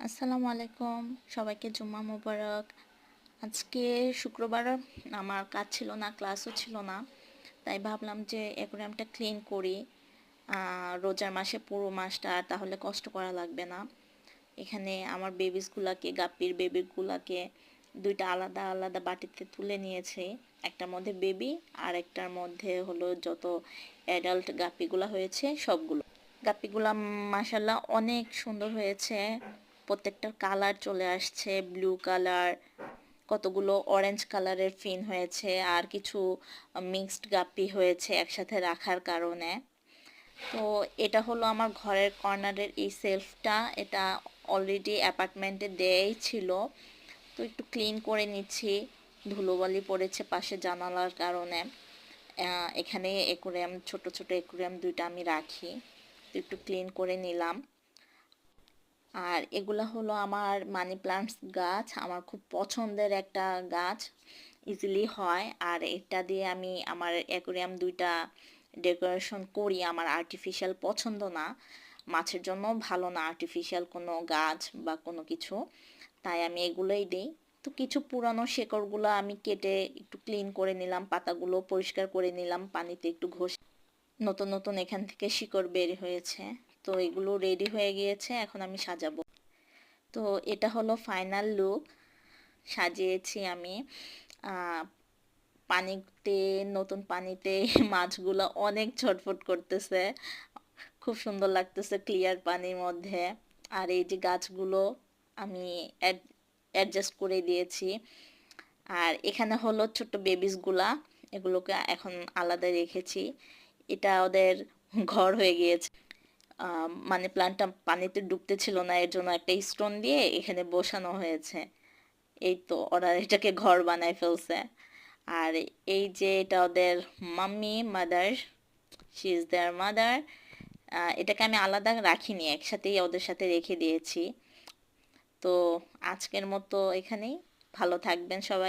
আসসালামু আলাইকুম, সবাইকে জুম্মা মোবারক। আজকে শুক্রবার, আমার কাজ ছিল না, ক্লাসও ছিল না, তাই ভাবলাম যে অ্যাকুয়ারিয়ামটা ক্লিন করি। রোজার মাসে পুরো মাসটা আর তাহলে কষ্ট করা লাগবে না। এখানে আমার বেবিসগুলাকে, গাপ্পির বেবিগুলাকে দুইটা আলাদা আলাদা বাটিতে তুলে নিয়েছে। একটার মধ্যে বেবি আর একটার মধ্যে হলো যত অ্যাডাল্ট গাপ্পিগুলা হয়েছে সবগুলো। গাপ্পিগুলা মাশাল্লাহ অনেক সুন্দর হয়েছে। প্রত্যেকটার কালার চলে আসছে, ব্লু কালার, কতগুলো অরেঞ্জ কালারের ফিন হয়েছে, আর কিছু মিক্সড গাপ্পি হয়েছে একসাথে রাখার কারণে। তো এটা হলো আমার ঘরের কর্নারের এই সেলফটা। এটা অলরেডি অ্যাপার্টমেন্টে দেয়াই ছিল, তো একটু ক্লিন করে নিচ্ছি। ধুলোবালি পড়েছে পাশে জানালার কারণে। এখানে অ্যাকুয়ারিয়াম, ছোট ছোট অ্যাকুয়ারিয়াম দুইটা আমি রাখি, তো একটু ক্লিন করে নিলাম। আর এগুলা হলো আমার মানি প্লান্টস গাছ, আমার খুব পছন্দের একটা গাছ, ইজিলি হয়। আর এটা দিয়ে আমি আমার অ্যাকুয়ারিয়াম দুইটা ডেকোরেশন করি। আমার আর্টিফিশিয়াল পছন্দ না, মাছের জন্য ভালো না আর্টিফিশিয়াল কোনো গাছ বা কোনো কিছু, তাই আমি এগুলোই দিই। তো কিছু পুরানো শেকড়গুলো আমি কেটে একটু ক্লিন করে নিলাম, পাতাগুলো পরিষ্কার করে নিলাম পানিতে একটু ঘষে। নতুন নতুন এখান থেকে শিকড় বের হয়েছে। তো এগুলো রেডি হয়ে গিয়েছে, এখন আমি সাজাবো। তো এটা হলো ফাইনাল লুক, সাজিয়েছি আমি। আহ, পানিতে, নতুন পানিতে মাছগুলো অনেক ছটফট করতেছে, খুব সুন্দর লাগতেছে ক্লিয়ার পানির মধ্যে। আর এই যে গাছগুলো আমি অ্যাডজাস্ট করে দিয়েছি। আর এখানে হলো ছোট্ট বেবিসগুলা, এগুলোকে এখন আলাদা রেখেছি। এটা ওদের ঘর হয়ে গিয়েছে। মানি প্লান্টটা পানিতে ডুবতে ছিল না, এর জন্য একটা স্টোন দিয়ে এখানে বসানো হয়েছে। এই তো ওরা এটাকে ঘর বানায় ফেলছে। আর এই যে এটা ওদের mummy, mother, she is there mother. এটাকে আমি আলাদা রাখিনি, একসাথেই ওদের সাথে রেখে দিয়েছি। তো আজকের মতো এখানেই। ভালো থাকবেন সবাই।